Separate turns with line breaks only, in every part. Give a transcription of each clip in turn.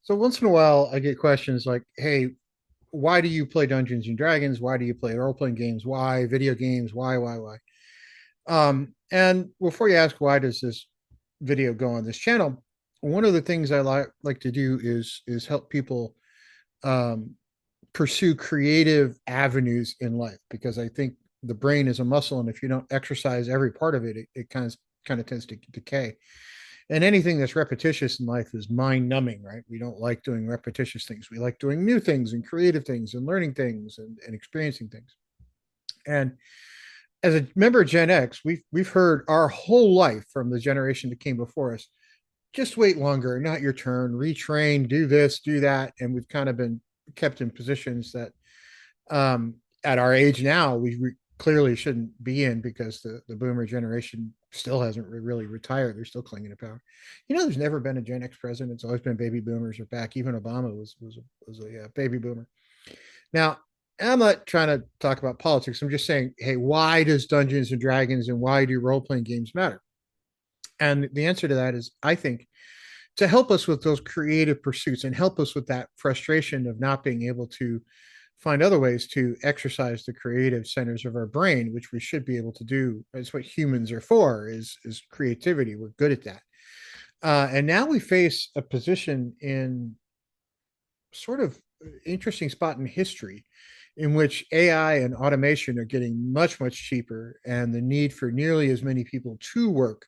So once in a while, I get questions like, "Hey, why do you play Dungeons and Dragons? Why do you play role playing games? Why video games? Why?" And before you ask why does this video go on this channel, one of the things I like to do is help people um, pursue creative avenues in life because I think the brain is a muscle, and if you don't exercise every part of it, it kind of tends to decay. And anything that's repetitious in life is mind numbing, right? We don't like doing repetitious things. We like doing new things and creative things and learning things and experiencing things. And as a member of Gen X, we've heard our whole life from the generation that came before us, just wait longer, not your turn, retrain, do this, do that. And we've kind of been kept in positions that at our age now, clearly shouldn't be in because the boomer generation still hasn't really retired. They're still clinging to power. There's never been a Gen X president. It's always been baby boomers are back. Even Obama was a baby boomer. Now, I'm not trying to talk about politics. I'm just saying, hey, why does Dungeons and Dragons and why do role playing games matter? And the answer to that is, I think, to help us with those creative pursuits and help us with that frustration of not being able to find other ways to exercise the creative centers of our brain, which we should be able to do. That's what humans are for, is creativity. We're good at that. And now we face a position in sort of interesting spot in history in which AI and automation are getting much, much cheaper, and the need for nearly as many people to work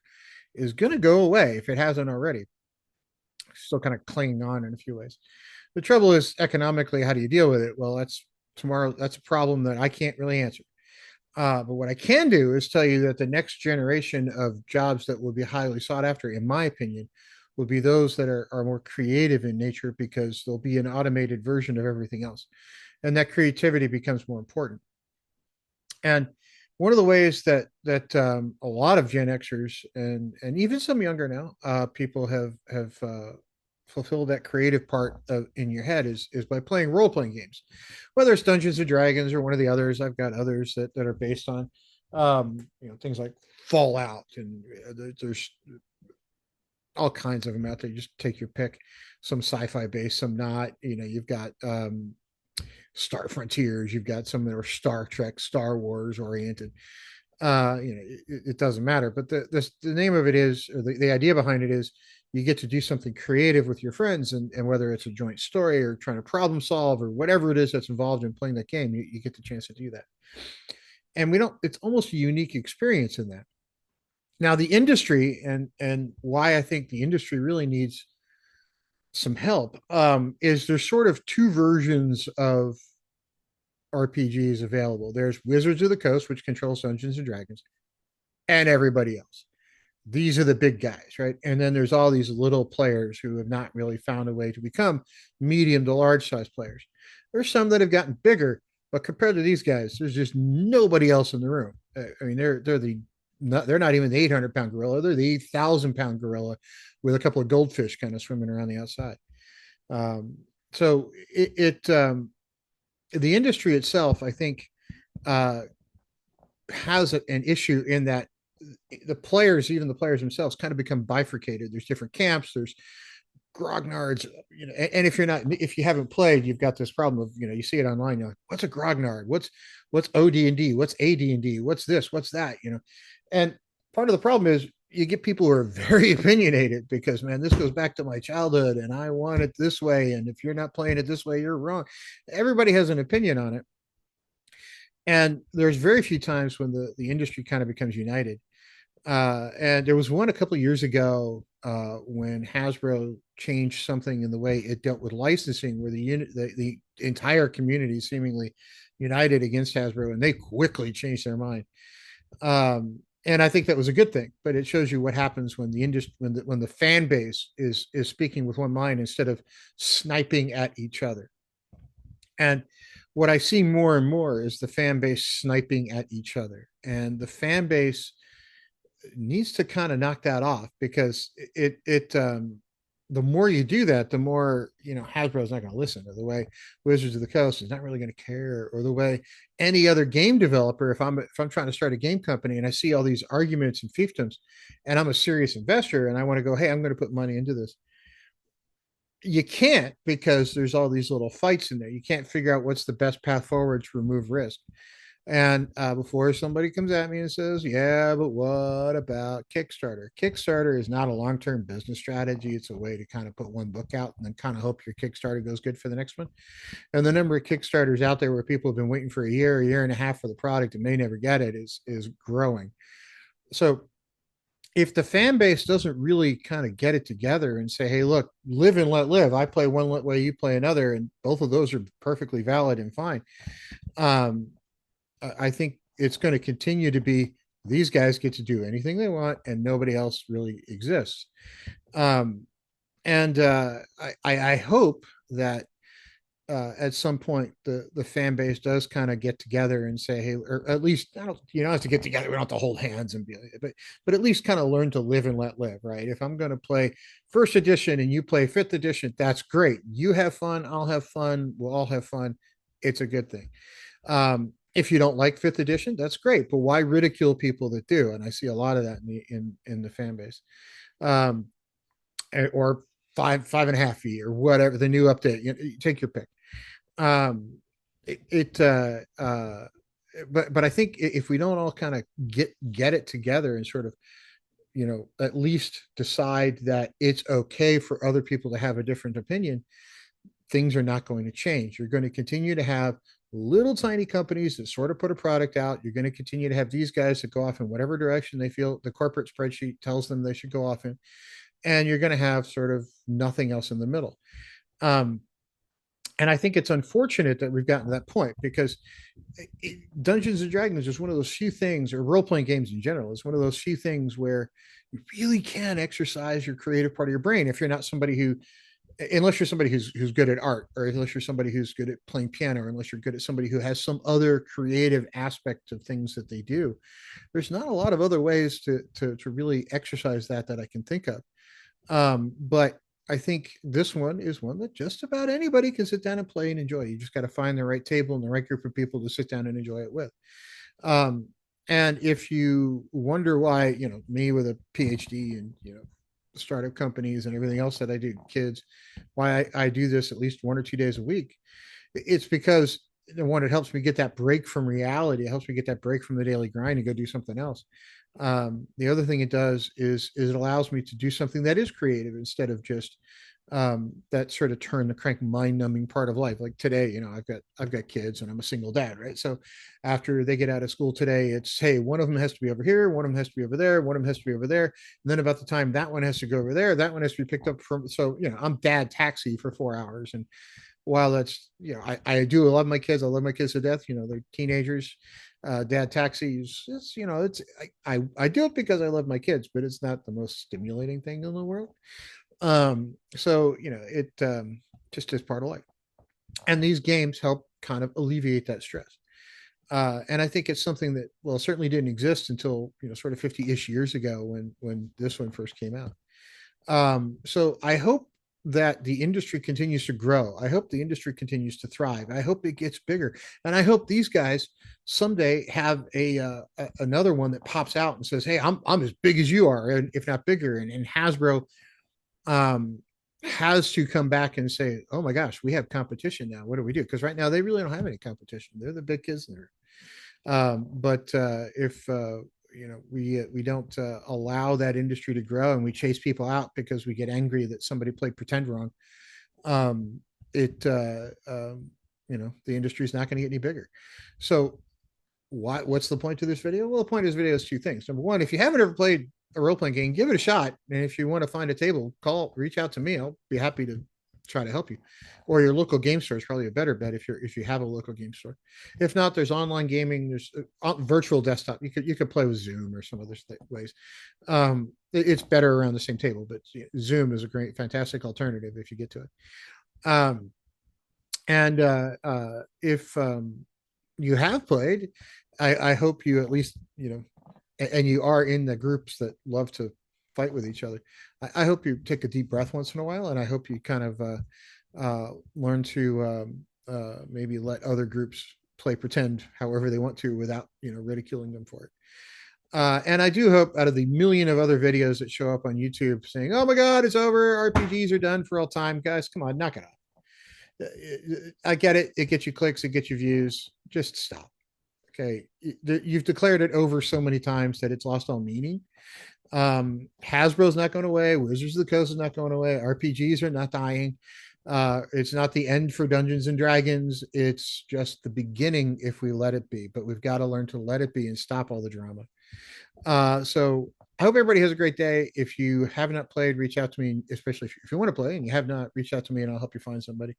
is going to go away if it hasn't already. Still kind of clinging on in a few ways. The trouble is economically, how do you deal with it? Well, that's a problem that I can't really answer. But what I can do is tell you that the next generation of jobs that will be highly sought after, in my opinion, will be those that are more creative in nature because there'll be an automated version of everything else. And that creativity becomes more important. And one of the ways that a lot of Gen Xers and even some younger now people have fulfilled that creative part in your head is by playing role playing games, whether it's Dungeons and Dragons or one of the others. I've got others that are based on things like Fallout, and there's all kinds of them out there. You just take your pick. Some sci-fi based, some not. You've got Star Frontiers. You've got some that are Star Trek, Star Wars oriented. It doesn't matter. But the name of it is, or the idea behind it is, you get to do something creative with your friends, and whether it's a joint story or trying to problem solve or whatever it is that's involved in playing that game, you get the chance to do that. And we don't. It's almost a unique experience in that. Now, the industry and why I think the industry really needs some help is there's sort of two versions of RPGs available. There's Wizards of the Coast, which controls Dungeons and Dragons, and everybody else. These are the big guys, right? And then there's all these little players who have not really found a way to become medium to large size players. There's some that have gotten bigger, but compared to these guys, there's just nobody else in the room. I mean, they're not even the 800-pound gorilla. They're the 8,000-pound gorilla with a couple of goldfish kind of swimming around the outside. So the industry itself, I think, uh, has an issue in that the players, even the players themselves, kind of become bifurcated. There's different camps. There's grognards, and if you haven't played, you've got this problem of, you see it online. You're like, what's a grognard? What's OD&D? What's AD&D? What's this? What's that? And part of the problem is you get people who are very opinionated because, man, this goes back to my childhood and I want it this way. And if you're not playing it this way, you're wrong. Everybody has an opinion on it. And there's very few times when the industry kind of becomes united. And there was one a couple of years ago when Hasbro changed something in the way it dealt with licensing, where the entire community seemingly united against Hasbro, and they quickly changed their mind. And I think that was a good thing, but it shows you what happens when the industry, when the fan base is speaking with one mind instead of sniping at each other. And what I see more and more is the fan base sniping at each other, and the fan base needs to kind of knock that off because the more you do that, the more, Hasbro's not going to listen, or the way Wizards of the Coast is not really going to care, or the way any other game developer, if I'm trying to start a game company and I see all these arguments and fiefdoms, and I'm a serious investor and I want to go, hey, I'm going to put money into this. you can't, because there's all these little fights in there. You can't figure out what's the best path forward to remove risk. And before somebody comes at me and says, yeah, but what about Kickstarter? Kickstarter is not a long term business strategy. It's a way to kind of put one book out and then kind of hope your Kickstarter goes good for the next one. And the number of Kickstarters out there where people have been waiting for a year and a half for the product and may never get it is growing. So if the fan base doesn't really kind of get it together and say, hey, look, live and let live. I play one way, you play another, and both of those are perfectly valid and fine. Um, I think it's going to continue to be these guys get to do anything they want and nobody else really exists. Um, and I hope that at some point the fan base does kind of get together and say, hey, or at least I don't, you don't have to get together. We don't have to hold hands and be, but at least kind of learn to live and let live, right? If I'm going to play first edition and you play fifth edition, that's great. You have fun, I'll have fun, we'll all have fun. It's a good thing. If you don't like fifth edition, that's great, but why ridicule people that do? And I see a lot of that in the fan base. Um, or five and a half feet or whatever the new update. You take your pick. Um, it but I think if we don't all kind of get it together and sort of at least decide that it's okay for other people to have a different opinion, things are not going to change. You're going to continue to have little tiny companies that sort of put a product out. You're going to continue to have these guys that go off in whatever direction they feel the corporate spreadsheet tells them they should go off in, and you're going to have sort of nothing else in the middle. Um, and I think it's unfortunate that we've gotten to that point, because Dungeons and Dragons is one of those few things, or role playing games in general, is one of those few things where you really can exercise your creative part of your brain if you're not somebody who, unless you're somebody who's good at art, or unless you're somebody who's good at playing piano, or unless you're good at somebody who has some other creative aspect of things that they do. There's not a lot of other ways to really exercise that I can think of. But I think this one is one that just about anybody can sit down and play and enjoy. You just got to find the right table and the right group of people to sit down and enjoy it with. Um, and if you wonder why, me with a PhD and, startup companies and everything else that I do, kids, why I do this at least 1 or 2 days a week, it's because one, it helps me get that break from reality. It helps me get that break from the daily grind and go do something else. The other thing it does is it allows me to do something that is creative instead of just that sort of turn the crank mind numbing part of life. Like today, I've got kids and I'm a single dad, right? So after they get out of school today, it's, hey, one of them has to be over here, one of them has to be over there, one of them has to be over there, and then about the time that one has to go over there, that one has to be picked up from. So I'm dad taxi for 4 hours, and while that's, I do love my kids. I love my kids to death. They're teenagers. Dad taxis. It's I do it because I love my kids, but it's not the most stimulating thing in the world. So it just is part of life, and these games help kind of alleviate that stress. And I think it's something that, well, certainly didn't exist until sort of 50-ish years ago when this one first came out. So I hope that the industry continues to grow. I hope the industry continues to thrive. I hope it gets bigger, and I hope these guys someday have another one that pops out and says, "Hey, I'm as big as you are, and if not bigger." And Hasbro um, has to come back and say, "Oh my gosh, we have competition now. What do we do?" Because right now they really don't have any competition. They're the big kids there. But if we don't allow that industry to grow, and we chase people out because we get angry that somebody played pretend wrong, it the industry is not going to get any bigger. So what's the point to this video? Well, the point of this video is two things. Number one, if you haven't ever played a role playing game, give it a shot. And if you want to find a table, reach out to me. I'll be happy to try to help you. Or your local game store is probably a better bet if you have a local game store. If not, there's online gaming. There's virtual desktop. You could play with Zoom or some other ways. It's better around the same table, but Zoom is a great, fantastic alternative if you get to it. Um, and if you have played, I hope you at least and you are in the groups that love to fight with each other. I hope you take a deep breath once in a while, and I hope you kind of learn to maybe let other groups play pretend however they want to without ridiculing them for it. And I do hope out of the million of other videos that show up on YouTube saying, "Oh my God, it's over. RPGs are done for all time." Guys, come on, knock it off. I get it. It gets you clicks. It gets you views. Just stop. Okay. You've declared it over so many times that it's lost all meaning. Hasbro's not going away. Wizards of the Coast is not going away. RPGs are not dying. It's not the end for Dungeons and Dragons. It's just the beginning if we let it be. But we've got to learn to let it be and stop all the drama. So I hope everybody has a great day. If you have not played, reach out to me, especially if you want to play and you have not, reach out to me and I'll help you find somebody.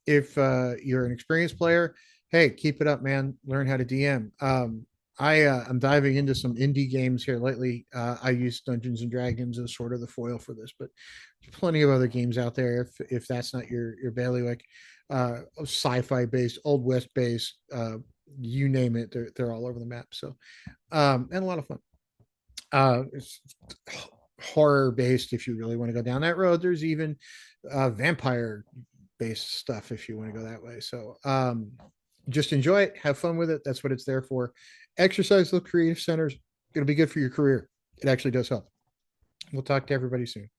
If you're an experienced player, hey, keep it up, man. Learn how to DM. I'm diving into some indie games here lately. I use Dungeons and Dragons as sort of the foil for this, but there's plenty of other games out there if that's not your bailiwick. Sci-fi based, old west based, you name it, they're all over the map. So and a lot of fun. It's horror based if you really want to go down that road. There's even vampire based stuff if you want to go that way. So just enjoy it, have fun with it. That's what it's there for. Exercise those creative centers. It'll be good for your career. It actually does help. We'll talk to everybody soon.